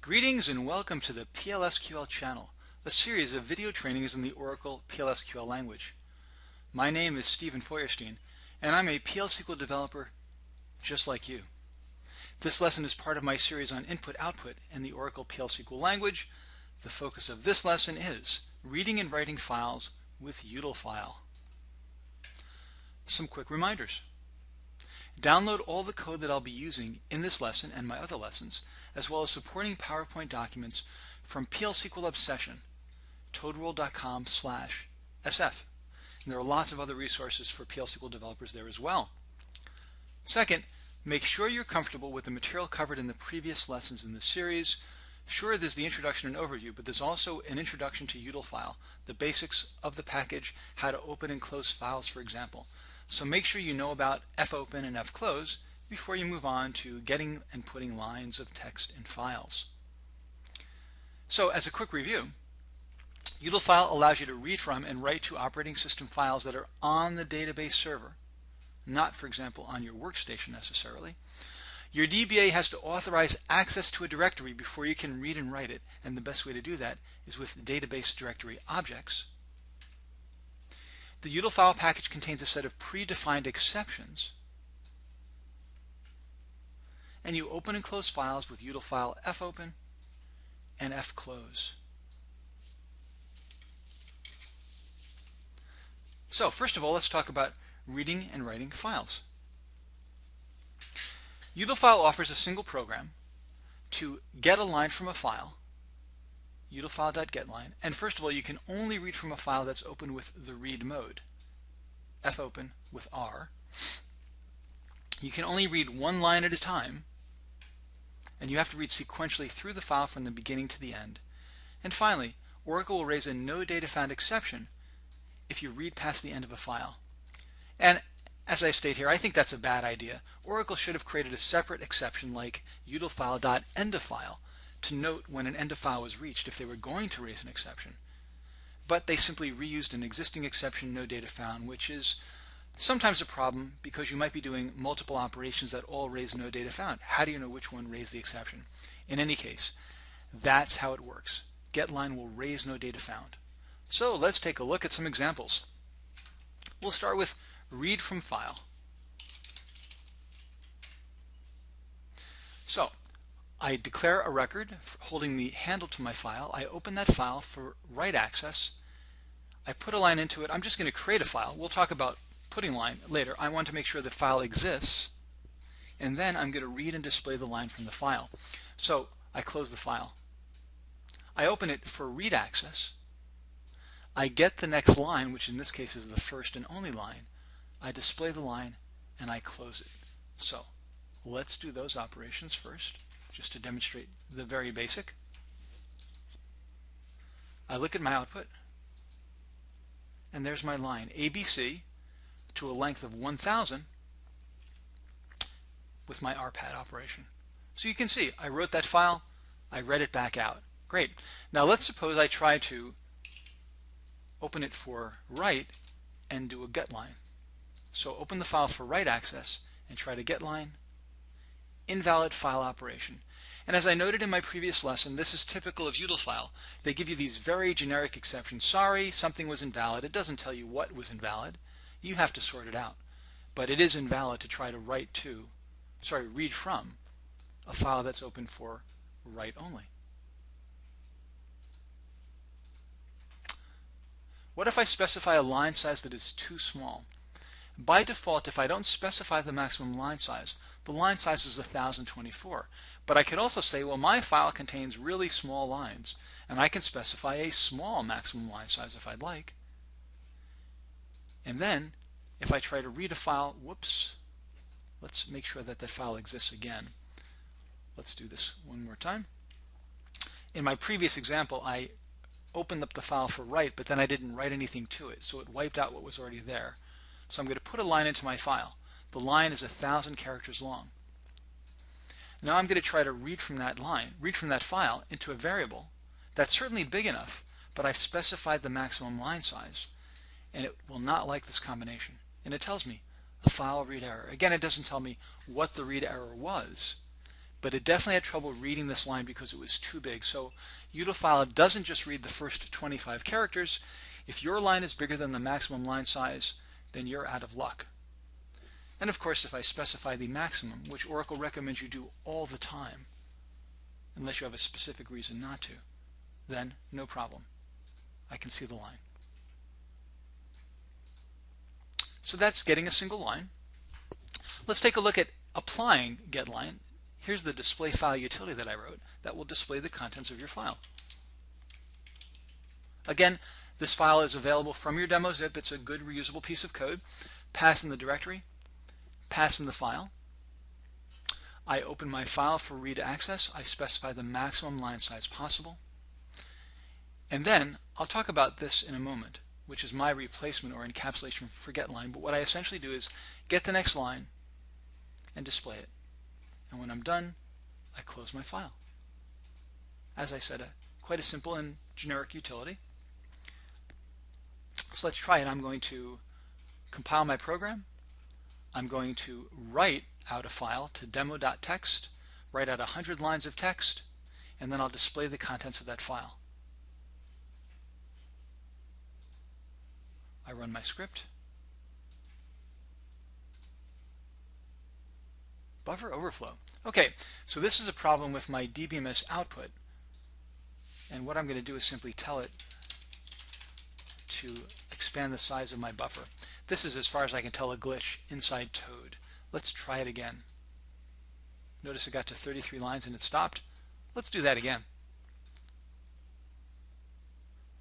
Greetings and welcome to the PLSQL channel, a series of video trainings in the Oracle PLSQL language. My name is Stephen Feuerstein, and I'm a PL/SQL developer just like you. This lesson is part of my series on input-output in the Oracle PL/SQL language. The focus of this lesson is reading and writing files with utilfile. Some quick reminders. Download all the code that I'll be using in this lesson and my other lessons, as well as supporting PowerPoint documents from PL/SQL Obsession, toadworld.com/sf. And there are lots of other resources for PL/SQL developers there as well. Second, make sure you're comfortable with the material covered in the previous lessons in this series. Sure, there's the introduction and overview, but there's also an introduction to utilfile, the basics of the package, how to open and close files, for example. So make sure you know about fopen and fclose before you move on to getting and putting lines of text in files. So as a quick review, utilfile allows you to read from and write to operating system files that are on the database server, not, for example, on your workstation necessarily. Your DBA has to authorize access to a directory before you can read and write it, and the best way to do that is with database directory objects. The utilfile package contains a set of predefined exceptions, and you open and close files with utilfile fopen and fclose. So first of all, let's talk about reading and writing files. Utilfile offers a single program to get a line from a file, utilfile.getLine, and first of all, you can only read from a file that's open with the read mode, fopen with R. You can only read one line at a time, and you have to read sequentially through the file from the beginning to the end. And finally, Oracle will raise a no data found exception if you read past the end of a file. And as I state here, I think that's a bad idea. Oracle should have created a separate exception like utilfile.endofile to note when an end of file was reached if they were going to raise an exception. But they simply reused an existing exception, no data found, which is sometimes a problem because you might be doing multiple operations that all raise no data found. How do you know which one raised the exception? In any case, that's how it works. GetLine will raise no data found. So let's take a look at some examples. We'll start with read from file. So I declare a record holding the handle to my file. I open that file for write access. I put a line into it. I'm just going to create a file. We'll talk about putting line later. I want to make sure the file exists, and then I'm going to read and display the line from the file. So I close the file. I open it for read access. I get the next line, which in this case is the first and only line. I display the line and I close it. So let's do those operations first, just to demonstrate the very basic. I look at my output, and there's my line ABC to a length of 1000 with my rpad operation. So you can see I wrote that file, I read it back out. Great. Now let's suppose I try to open it for write and do a get line. So open the file for write access and try to get line. Invalid file operation. And as I noted in my previous lesson, this is typical of utilfile. They give you these very generic exceptions. Sorry, something was invalid. It doesn't tell you what was invalid. You have to sort it out. But it is invalid to try to read from a file that's open for write only. What if I specify a line size that is too small? By default, if I don't specify the maximum line size, the line size is 1024. But I could also say, well, my file contains really small lines, and I can specify a small maximum line size if I'd like. And then, if I try to read a file, whoops, let's make sure that that file exists again. Let's do this one more time. In my previous example, I opened up the file for write, but then I didn't write anything to it, so it wiped out what was already there. So I'm going to put a line into my file. The line is 1000 characters long. Now I'm going to try to read from that file into a variable that's certainly big enough, but I've specified the maximum line size, and it will not like this combination. And it tells me a file read error. Again, it doesn't tell me what the read error was, but it definitely had trouble reading this line because it was too big. So utilofile doesn't just read the first 25 characters. If your line is bigger than the maximum line size, then you're out of luck. And of course, if I specify the maximum, which Oracle recommends you do all the time, unless you have a specific reason not to, then no problem. I can see the line. So that's getting a single line. Let's take a look at applying getLine. Here's the display file utility that I wrote that will display the contents of your file. Again, this file is available from your demo zip. It's a good reusable piece of code. Pass in the directory, pass in the file. I open my file for read access. I specify the maximum line size possible. And then I'll talk about this in a moment, which is my replacement or encapsulation for getLine. But what I essentially do is get the next line and display it. And when I'm done, I close my file. As I said, quite a simple and generic utility. So let's try it. I'm going to compile my program. I'm going to write out a file to demo.txt, write out 100 lines of text, and then I'll display the contents of that file. I run my script. Buffer overflow. Okay, so this is a problem with my DBMS output. And what I'm going to do is simply tell it to expand the size of my buffer. This is, as far as I can tell, a glitch inside Toad. Let's try it again. Notice it got to 33 lines and it stopped. Let's do that again.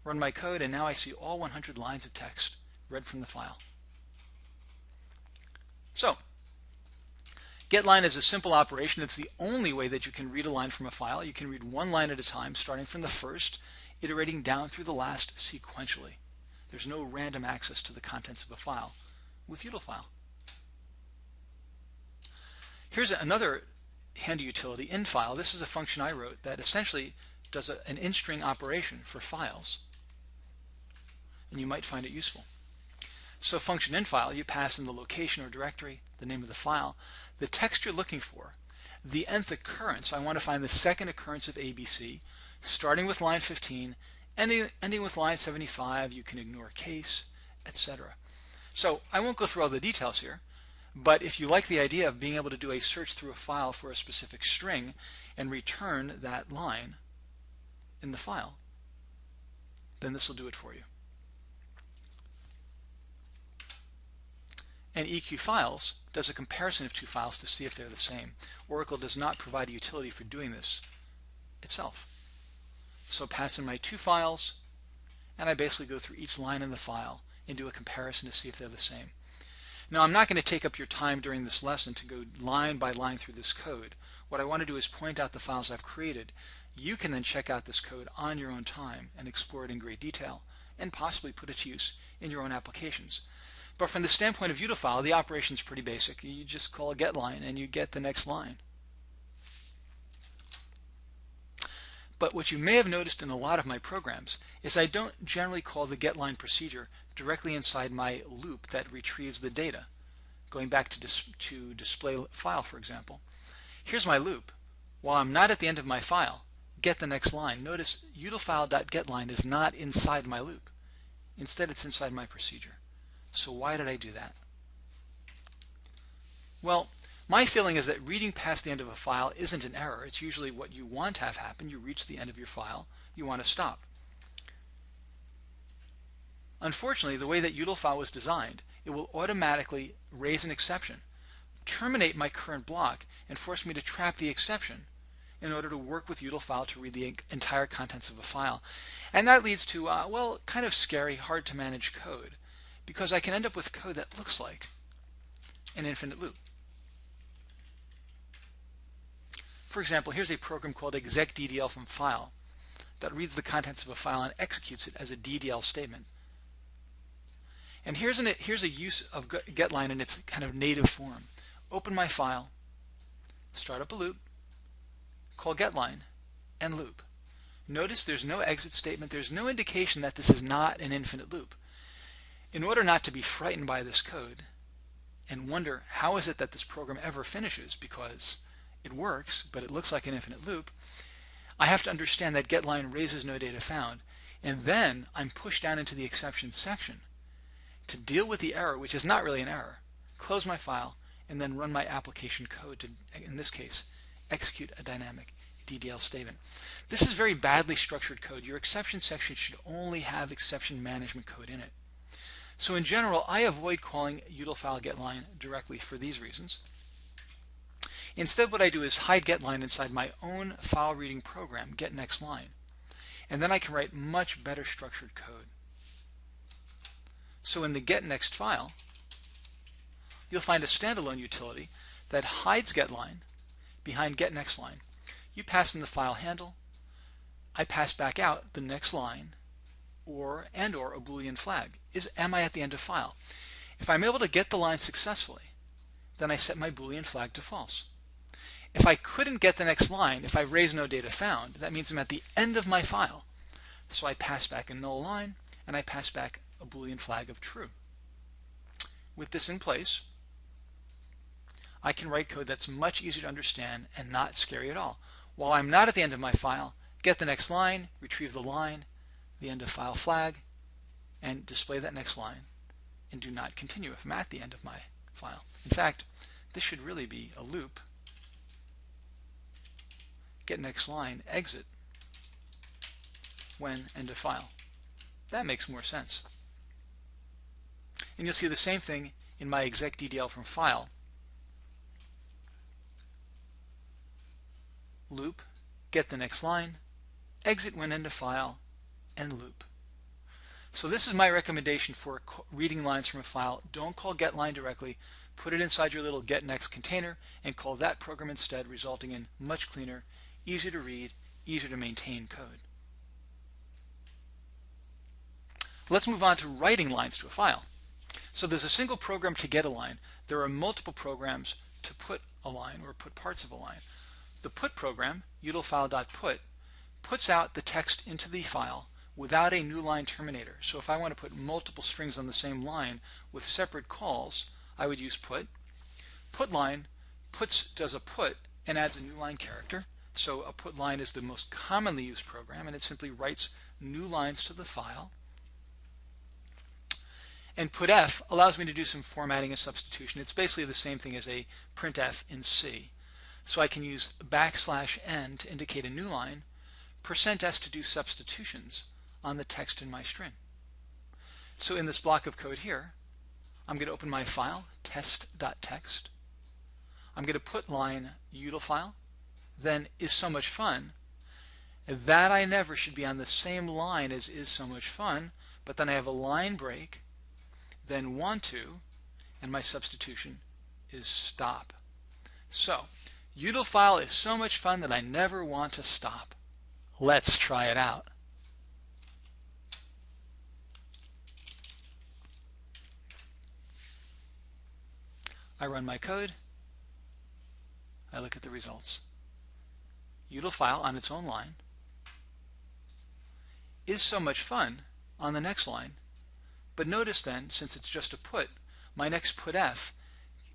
Run my code, and now I see all 100 lines of text read from the file. So, getLine is a simple operation. It's the only way that you can read a line from a file. You can read one line at a time, starting from the first, iterating down through the last sequentially. There's no random access to the contents of a file with utilofile. Here's another handy utility, InFile. This is a function I wrote that essentially does an in-string operation for files, and you might find it useful. So function InFile, you pass in the location or directory, the name of the file, the text you're looking for, the nth occurrence. I want to find the second occurrence of ABC, starting with line 15, ending with line 75. You can ignore case, etc. So I won't go through all the details here, but if you like the idea of being able to do a search through a file for a specific string and return that line in the file, then this will do it for you. And EQ Files does a comparison of two files to see if they're the same. Oracle does not provide a utility for doing this itself. So pass in my two files, and I basically go through each line in the file and do a comparison to see if they're the same. Now, I'm not going to take up your time during this lesson to go line by line through this code. What I want to do is point out the files I've created. You can then check out this code on your own time and explore it in great detail and possibly put it to use in your own applications. But from the standpoint of utilofile, the operation is pretty basic. You just call a getLine and you get the next line. But what you may have noticed in a lot of my programs is I don't generally call the getLine procedure directly inside my loop that retrieves the data. Going back to display file, for example. Here's my loop. While I'm not at the end of my file, get the next line. Notice utilofile.getLine is not inside my loop. Instead, it's inside my procedure. So why did I do that? Well, my feeling is that reading past the end of a file isn't an error. It's usually what you want to have happen. You reach the end of your file. You want to stop. Unfortunately, the way that utilofile was designed, it will automatically raise an exception, terminate my current block, and force me to trap the exception in order to work with utilofile to read the entire contents of a file. And that leads to, well, kind of scary, hard to manage code, because I can end up with code that looks like an infinite loop. For example, here's a program called execDDL from file that reads the contents of a file and executes it as a DDL statement. And here's a use of getLine in its kind of native form. Open my file, start up a loop, call getLine, and loop. Notice there's no exit statement. There's no indication that this is not an infinite loop. In order not to be frightened by this code and wonder how is it that this program ever finishes, because it works, but it looks like an infinite loop, I have to understand that getLine raises no data found, and then I'm pushed down into the exceptions section to deal with the error, which is not really an error, close my file, and then run my application code to, in this case, execute a dynamic DDL statement. This is very badly structured code. Your exception section should only have exception management code in it. So in general, I avoid calling util-file getLine directly for these reasons. Instead, what I do is hide getLine inside my own file reading program, getNextLine, and then I can write much better structured code. So in the getNext file, you'll find a standalone utility that hides getLine behind getNextLine. You pass in the file handle, I pass back out the next line, or a Boolean flag. Am I at the end of file? If I'm able to get the line successfully, then I set my Boolean flag to false. If I couldn't get the next line, if I raise no data found, that means I'm at the end of my file. So I pass back a null line, and I pass back a Boolean flag of true. With this in place, I can write code that's much easier to understand and not scary at all. While I'm not at the end of my file, get the next line, retrieve the line, the end of file flag, and display that next line, and do not continue if I'm at the end of my file. In fact, this should really be a loop. Get next line, exit when end of file. That makes more sense. And you'll see the same thing in my exec DDL from file. Loop, get the next line, exit when end of file, and loop. So this is my recommendation for reading lines from a file. Don't call getLine directly. Put it inside your little getNext container and call that program instead, resulting in much cleaner, easier to read, easier to maintain code. Let's move on to writing lines to a file. So there's a single program to get a line. There are multiple programs to put a line or put parts of a line. The put program, utilfile.put, puts out the text into the file without a new line terminator. So if I want to put multiple strings on the same line with separate calls, I would use put. Put line does a put and adds a new line character. So a put line is the most commonly used program, and it simply writes new lines to the file. And putf allows me to do some formatting and substitution. It's basically the same thing as a printf in C. So I can use \n to indicate a new line, %s to do substitutions on the text in my string. So in this block of code here, I'm going to open my file, test.txt. I'm going to put line utilfile, then is so much fun. That I never should be on the same line as is so much fun, but then I have a line break, then want to, and my substitution is stop. So utilfile is so much fun that I never want to stop. Let's try it out. I run my code. I look at the results. Utilfile on its own line is so much fun on the next line. But notice then, since it's just a put, my next putf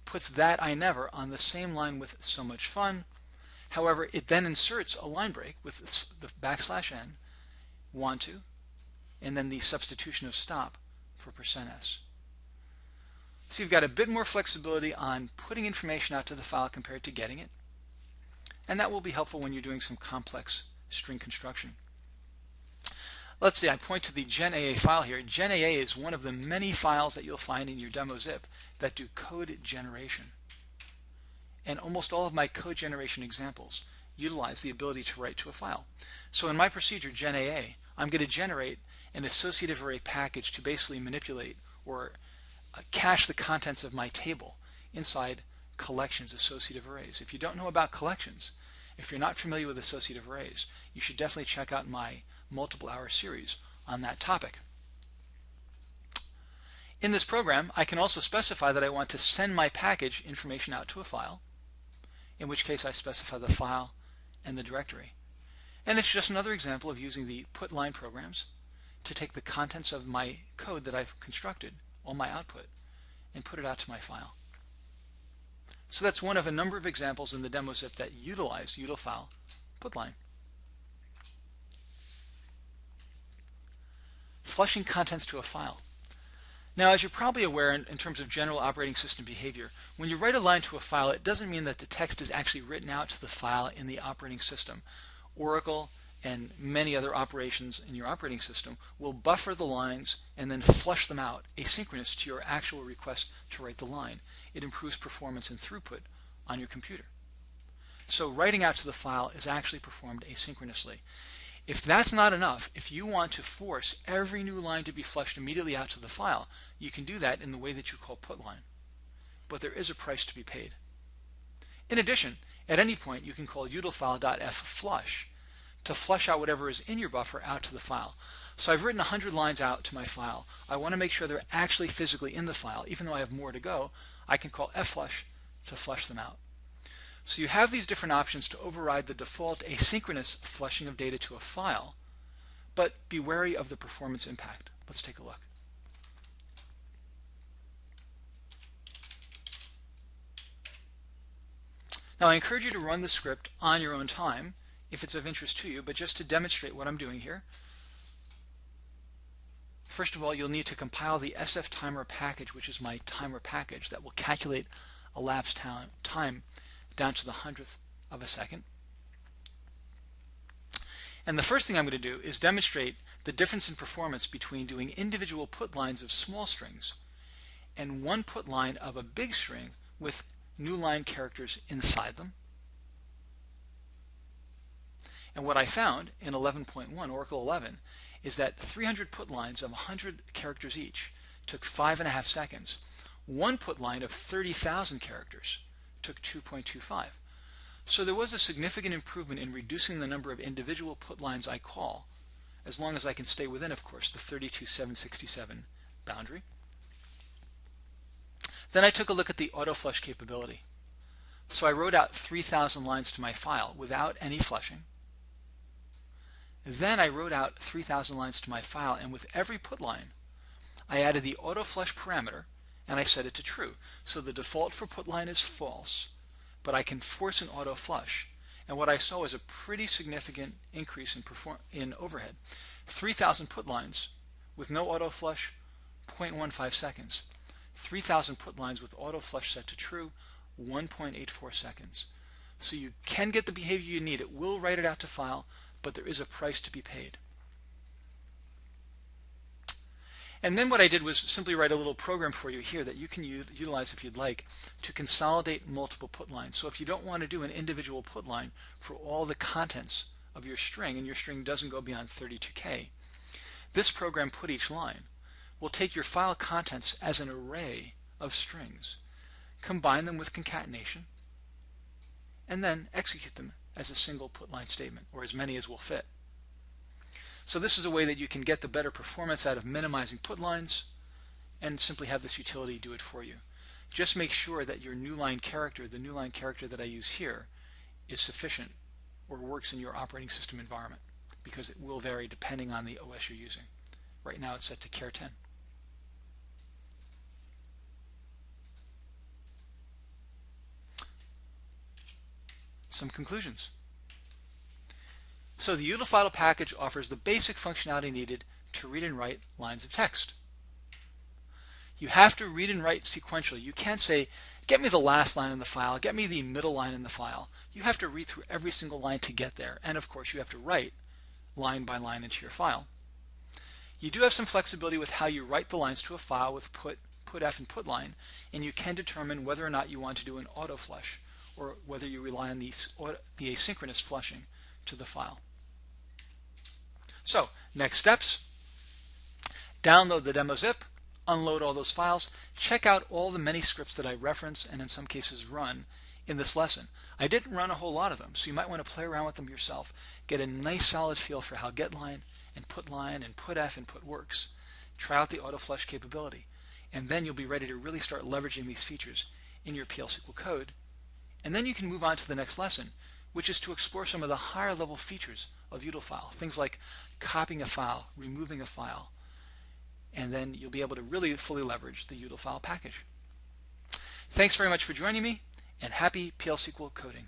puts that I never on the same line with so much fun. However, it then inserts a line break with the \n, want to, and then the substitution of stop for %s. So you've got a bit more flexibility on putting information out to the file compared to getting it. And that will be helpful when you're doing some complex string construction. Let's see, I point to the GenAA file here. GenAA is one of the many files that you'll find in your demo zip that do code generation. And almost all of my code generation examples utilize the ability to write to a file. So in my procedure, GenAA, I'm going to generate an associative array package to basically manipulate or cache the contents of my table inside collections, associative arrays. If you don't know about collections, if you're not familiar with associative arrays, you should definitely check out my multiple-hour series on that topic. In this program, I can also specify that I want to send my package information out to a file, in which case I specify the file and the directory. And it's just another example of using the put line programs to take the contents of my code that I've constructed, all my output, and put it out to my file. So that's one of a number of examples in the demo zip that utilize utilfile putline. Flushing contents to a file. Now, as you're probably aware in terms of general operating system behavior, when you write a line to a file, it doesn't mean that the text is actually written out to the file in the operating system. Oracle and many other operations in your operating system will buffer the lines and then flush them out asynchronous to your actual request to write the line. It improves performance and throughput on your computer. So writing out to the file is actually performed asynchronously. If that's not enough, if you want to force every new line to be flushed immediately out to the file, you can do that in the way that you call putline. But there is a price to be paid. In addition, at any point you can call utilfile.fflush to flush out whatever is in your buffer out to the file. So I've written 100 lines out to my file. I want to make sure they're actually physically in the file. Even though I have more to go, I can call fflush to flush them out. So you have these different options to override the default asynchronous flushing of data to a file, but be wary of the performance impact. Let's take a look. Now I encourage you to run the script on your own time if it's of interest to you, but just to demonstrate what I'm doing here, first of all, you'll need to compile the sftimer package, which is my timer package that will calculate elapsed time down to the 100th of a second. And the first thing I'm going to do is demonstrate the difference in performance between doing individual put lines of small strings and one put line of a big string with new line characters inside them. And what I found in 11.1, Oracle 11, is that 300 put lines of 100 characters each took 5.5 seconds. One put line of 30,000 characters took 2.25. So there was a significant improvement in reducing the number of individual put lines I call, as long as I can stay within, of course, the 32,767 boundary. Then I took a look at the auto flush capability. So I wrote out 3,000 lines to my file without any flushing. Then I wrote out 3,000 lines to my file, and with every put line, I added the auto flush parameter and I set it to true. So the default for put line is false, but I can force an auto flush. And what I saw was a pretty significant increase in overhead. 3,000 put lines with no auto flush, 0.15 seconds. 3,000 put lines with auto flush set to true, 1.84 seconds. So you can get the behavior you need. It will write it out to file, but there is a price to be paid. And then what I did was simply write a little program for you here that you can utilize if you'd like to consolidate multiple put lines. So if you don't want to do an individual put line for all the contents of your string, and your string doesn't go beyond 32K, this program put each line will take your file contents as an array of strings, combine them with concatenation, and then execute them as a single put line statement, or as many as will fit. So this is a way that you can get the better performance out of minimizing put lines and simply have this utility do it for you. Just make sure that your new line character, the new line character that I use here, is sufficient or works in your operating system environment, because it will vary depending on the OS you're using. Right now it's set to char 10. Some conclusions. So the utilfile package offers the basic functionality needed to read and write lines of text. You have to read and write sequentially. You can't say, get me the last line in the file, get me the middle line in the file. You have to read through every single line to get there. And of course you have to write line by line into your file. You do have some flexibility with how you write the lines to a file with putf and putline, and you can determine whether or not you want to do an auto flush or whether you rely on the asynchronous flushing to the file. So, next steps: download the demo zip, unload all those files, check out all the many scripts that I reference and in some cases run in this lesson. I didn't run a whole lot of them, so you might want to play around with them yourself, get a nice solid feel for how getLine and putline and putf and put works. Try out the auto flush capability, and then you'll be ready to really start leveraging these features in your PLSQL code. And then you can move on to the next lesson, which is to explore some of the higher level features of utilfile, things like copying a file, removing a file, and then you'll be able to really fully leverage the utilfile package. Thanks very much for joining me, and happy PLSQL coding.